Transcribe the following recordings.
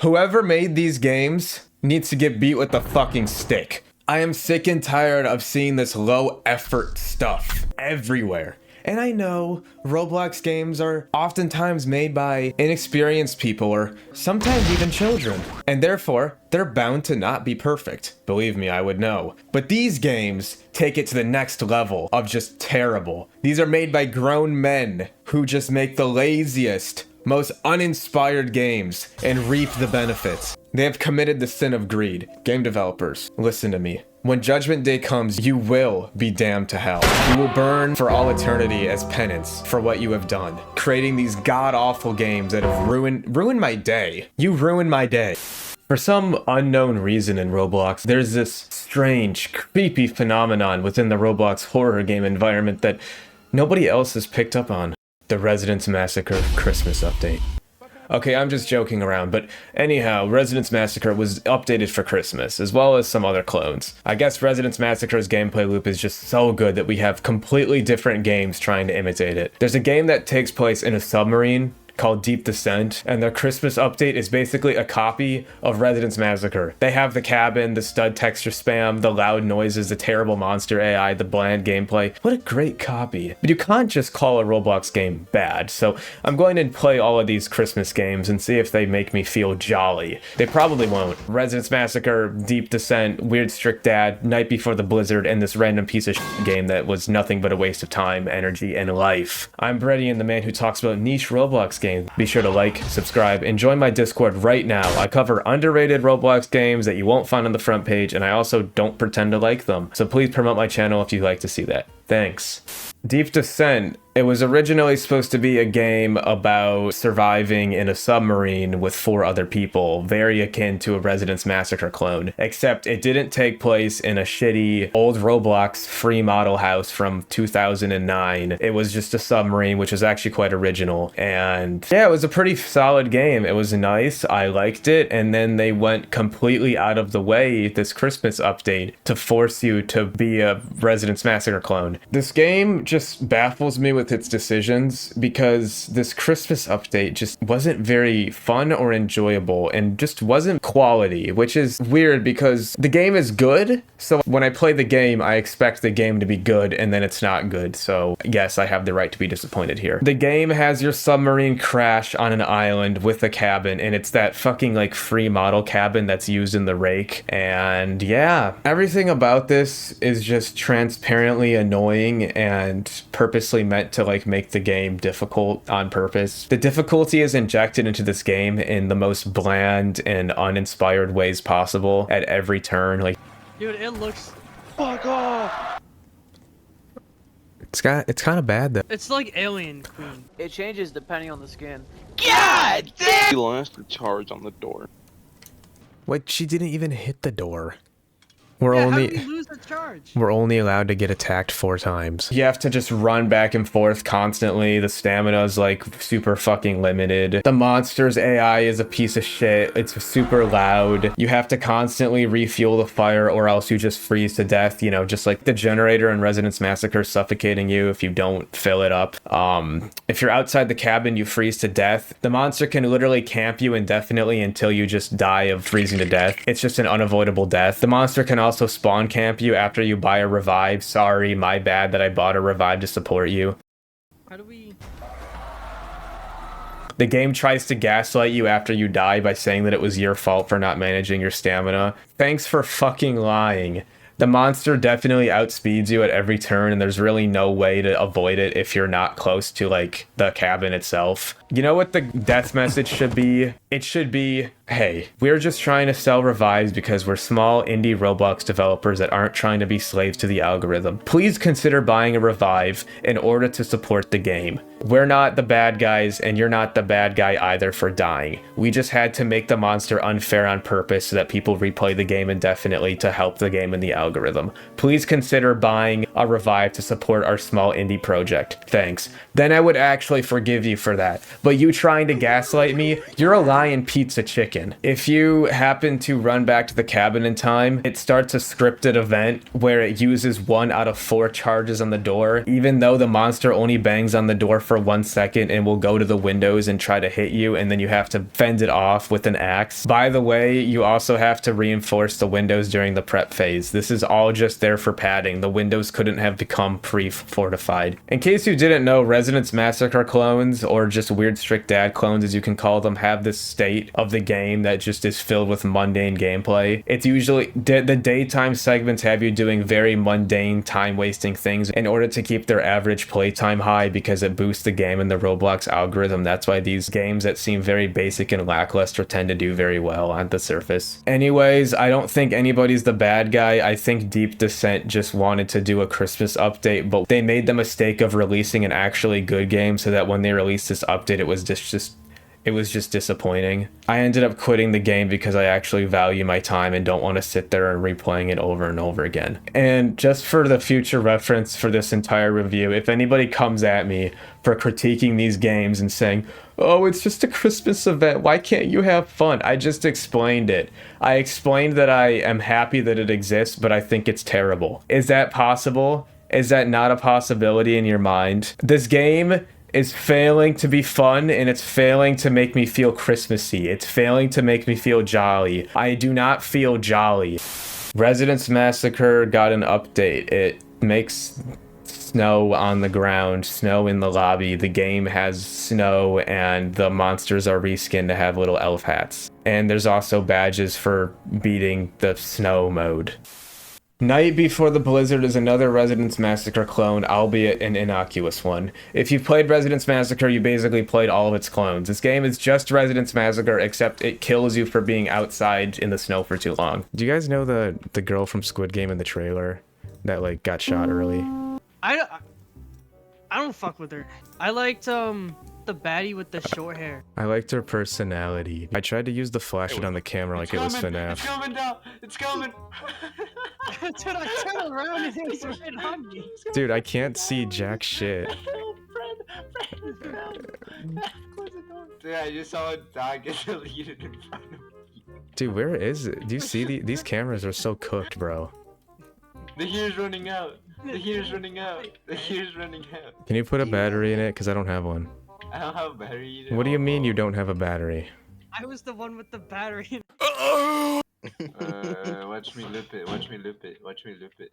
Whoever made these games needs to get beat with the fucking stick. I am sick and tired of seeing this low effort stuff everywhere. And I know Roblox games are oftentimes made by inexperienced people or sometimes even children. And therefore, they're bound to not be perfect. Believe me, I would know. But these games take it to the next level of just terrible. These are made by grown men who just make the laziest, most uninspired games and reap the benefits. They have committed the sin of greed. Game developers, listen to me. When Judgment Day comes, you will be damned to hell. You will burn for all eternity as penance for what you have done. Creating these god-awful games that have ruined my day. You ruined my day. For some unknown reason in Roblox, there's this strange, creepy phenomenon within the Roblox horror game environment that nobody else has picked up on. The Residence Massacre Christmas update. Okay, I'm just joking around, but anyhow, Residence Massacre was updated for Christmas, as well as some other clones. I guess Residence Massacre's gameplay loop is just so good that we have completely different games trying to imitate it. There's a game that takes place in a submarine called Deep Descent, and their Christmas update is basically a copy of Residence Massacre. They have the cabin, the stud texture spam, the loud noises, the terrible monster AI, the bland gameplay. What a great copy. But you can't just call a Roblox game bad, so I'm going to play all of these Christmas games and see if they make me feel jolly. They probably won't. Residence Massacre, Deep Descent, Weird Strict Dad, Night Before the Blizzard, and this random piece of shit game that was nothing but a waste of time, energy, and life. I'm Breadian, the man who talks about niche Roblox games. Be sure to like, subscribe, and join my Discord right now. I cover underrated Roblox games that you won't find on the front page, and I also don't pretend to like them. So please promote my channel if you'd like to see that. Thanks. Deep Descent. It was originally supposed to be a game about surviving in a submarine with 4 other people, very akin to a Residence Massacre clone, except it didn't take place in a shitty old Roblox free model house from 2009. It was just a submarine, which was actually quite original, and yeah, it was a pretty solid game. It was nice, I liked it, and then they went completely out of the way this Christmas update to force you to be a Residence Massacre clone. This game just baffles me with its decisions because this Christmas update just wasn't very fun or enjoyable and just wasn't quality, which is weird because the game is good. So when I play the game, I expect the game to be good and then it's not good. So yes, I have the right to be disappointed here. The game has your submarine crash on an island with a cabin, and it's that fucking like free model cabin that's used in the rake. And yeah, everything about this is just transparently annoying and purposely meant to like make the game difficult on purpose. The difficulty is injected into this game in the most bland and uninspired ways possible at every turn. Like, dude, it looks fuck off. It's kind of bad though. It's like Alien Queen. It changes depending on the skin. God damn! He lost the charge on the door. Wait, she didn't even hit the door. How did we lose the charge? We're only allowed to get attacked 4 times. You have to just run back and forth constantly. The stamina is like super fucking limited. The monster's AI is a piece of shit. It's super loud. You have to constantly refuel the fire or else you just freeze to death. You know, just like the generator in Residence Massacre suffocating you if you don't fill it up. If you're outside the cabin, you freeze to death. The monster can literally camp you indefinitely until you just die of freezing to death. It's just an unavoidable death. The monster can also spawn camp you after you buy a revive. Sorry, my bad that I bought a revive to support you. How do we... The game tries to gaslight you after you die by saying that it was your fault for not managing your stamina. Thanks for fucking lying. The monster definitely outspeeds you at every turn, and there's really no way to avoid it if you're not close to, like, the cabin itself. You know what the death message should be? It should be, hey, we're just trying to sell revives because we're small indie Roblox developers that aren't trying to be slaves to the algorithm. Please consider buying a revive in order to support the game. We're not the bad guys, and you're not the bad guy either for dying. We just had to make the monster unfair on purpose so that people replay the game indefinitely to help the game in the algorithm. Please consider buying a revive to support our small indie project. Thanks. Then I would actually forgive you for that. But you trying to gaslight me, you're a lying pizza chicken. broken. If you happen to run back to the cabin in time, it starts a scripted event where it uses 1 out of 4 charges on the door, even though the monster only bangs on the door for 1 second and will go to the windows and try to hit you, and then you have to fend it off with an axe. By the way, you also have to reinforce the windows during the prep phase. This is all just there for padding. The windows couldn't have become pre-fortified. In case you didn't know, Residence Massacre clones, or just weird strict dad clones as you can call them, have this state of the game that just is filled with mundane gameplay. It's usually the daytime segments have you doing very mundane, time-wasting things in order to keep their average playtime high because it boosts the game in the Roblox algorithm. That's why these games that seem very basic and lackluster tend to do very well on the surface. Anyways, I don't think anybody's the bad guy. I think Deep Descent just wanted to do a Christmas update, but they made the mistake of releasing an actually good game so that when they released this update, it was just disappointing. I ended up quitting the game because I actually value my time and don't want to sit there and replaying it over and over again. And just for the future reference for this entire review, if anybody comes at me for critiquing these games and saying, oh, it's just a Christmas event, why can't you have fun? I just explained it. I explained that I am happy that it exists, but I think it's terrible. Is that possible? Is that not a possibility in your mind? This game is failing to be fun, and it's failing to make me feel Christmassy. It's failing to make me feel jolly. I do not feel jolly. Residence Massacre got an update. It makes snow on the ground, snow in the lobby. The game has snow, and the monsters are reskinned to have little elf hats. And there's also badges for beating the snow mode. Night Before the Blizzard is another Residence Massacre clone, albeit an innocuous one. If you've played Residence Massacre, you basically played all of its clones. This game is just Residence Massacre, except it kills you for being outside in the snow for too long. Do you guys know the girl from Squid Game in the trailer that like got shot early? I don't fuck with her. I liked the baddie with the short hair. I liked her personality. I tried to use the flashlight on the camera like it was FNAF. It's coming down! It's coming! Dude, I turned around and it was right on me. Dude, I can't see jack shit. Dude, I just saw a dog get deleted in front of me. Dude, where is it? Do you see these cameras are so cooked, bro. The heater's running out. The heater's running out. The heater's running out. Can you put a battery in it? Because I don't have one. I don't have a battery either. What do you mean you don't have a battery? I was the one with the battery. Watch me loop it. Watch me loop it. Watch me loop it.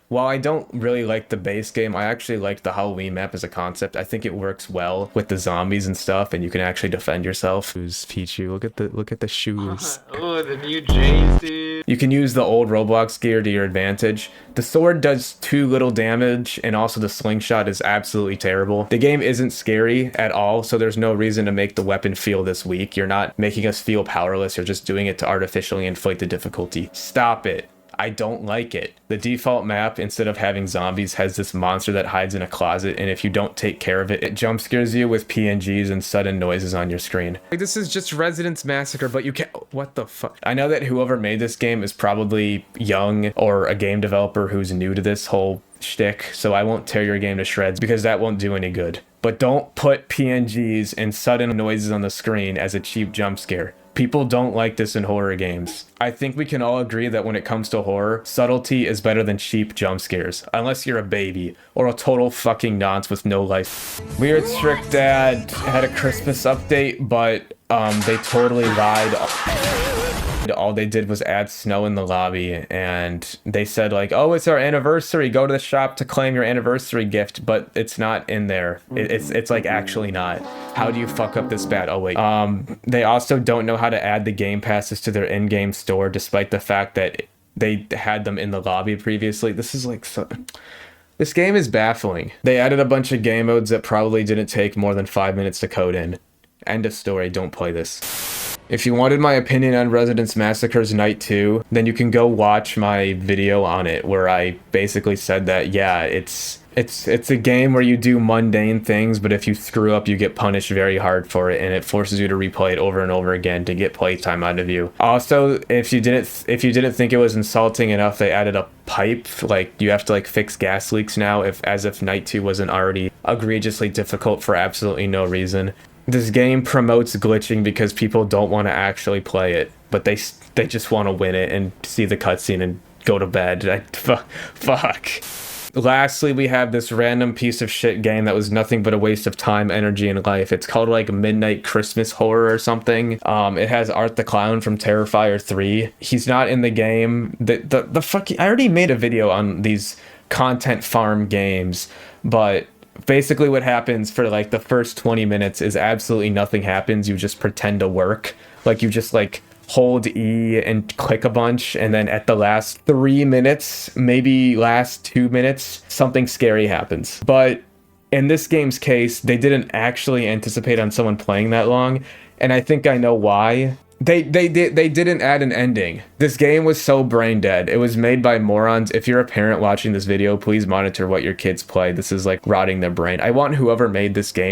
While I don't really like the base game, I actually like the Halloween map as a concept. I think it works well with the zombies and stuff, and you can actually defend yourself. Who's Pichu? Look at the shoes. Oh, the new J's, dude. You can use the old Roblox gear to your advantage. The sword does too little damage, and also the slingshot is absolutely terrible. The game isn't scary at all, so there's no reason to make the weapon feel this weak. You're not making us feel powerless, you're just doing it to artificially inflate the difficulty. Stop it. I don't like it. The default map, instead of having zombies, has this monster that hides in a closet, and if you don't take care of it, it jump scares you with PNGs and sudden noises on your screen. Like, this is just Residence Massacre, but you can't— what the fuck? I know that whoever made this game is probably young or a game developer who's new to this whole shtick, so I won't tear your game to shreds because that won't do any good. But don't put PNGs and sudden noises on the screen as a cheap jump scare. People don't like this in horror games. I think we can all agree that when it comes to horror, subtlety is better than cheap jump scares. Unless you're a baby, or a total fucking nonce with no life. Weird Strict Dad had a Christmas update, but they totally lied. All they did was add snow in the lobby, and they said like, oh, it's our anniversary, go to the shop to claim your anniversary gift, but it's not in there. It's like actually not. How do you fuck up this bad? Oh wait. They also don't know how to add the game passes to their in-game store, despite the fact that they had them in the lobby previously. This is like so... This game is baffling. They added a bunch of game modes that probably didn't take more than 5 minutes to code in. End of story, don't play this. If you wanted my opinion on Residence Massacre's Night 2, then you can go watch my video on it where I basically said that, yeah, it's a game where you do mundane things, but if you screw up, you get punished very hard for it, and it forces you to replay it over and over again to get playtime out of you. Also, if you didn't think it was insulting enough, they added a pipe. Like, you have to like fix gas leaks now, as if Night 2 wasn't already egregiously difficult for absolutely no reason. This game promotes glitching because people don't want to actually play it, but they just want to win it and see the cutscene and go to bed. Fuck. Lastly, we have this random piece of shit game that was nothing but a waste of time, energy, and life. It's called like Midnight Christmas Horror or something. It has Art the Clown from Terrifier 3. He's not in the game. The fuck. I already made a video on these content farm games, but basically what happens for like the first 20 minutes is absolutely nothing happens. You just pretend to work. Like you just like hold E and click a bunch, and then at the last 3 minutes, maybe last 2 minutes, something scary happens. But in this game's case, they didn't actually anticipate on someone playing that long, and I think I know why. They didn't add an ending. This game was so brain dead. It was made by morons. If you're a parent watching this video, please monitor what your kids play. This is like rotting their brain. I want whoever made this game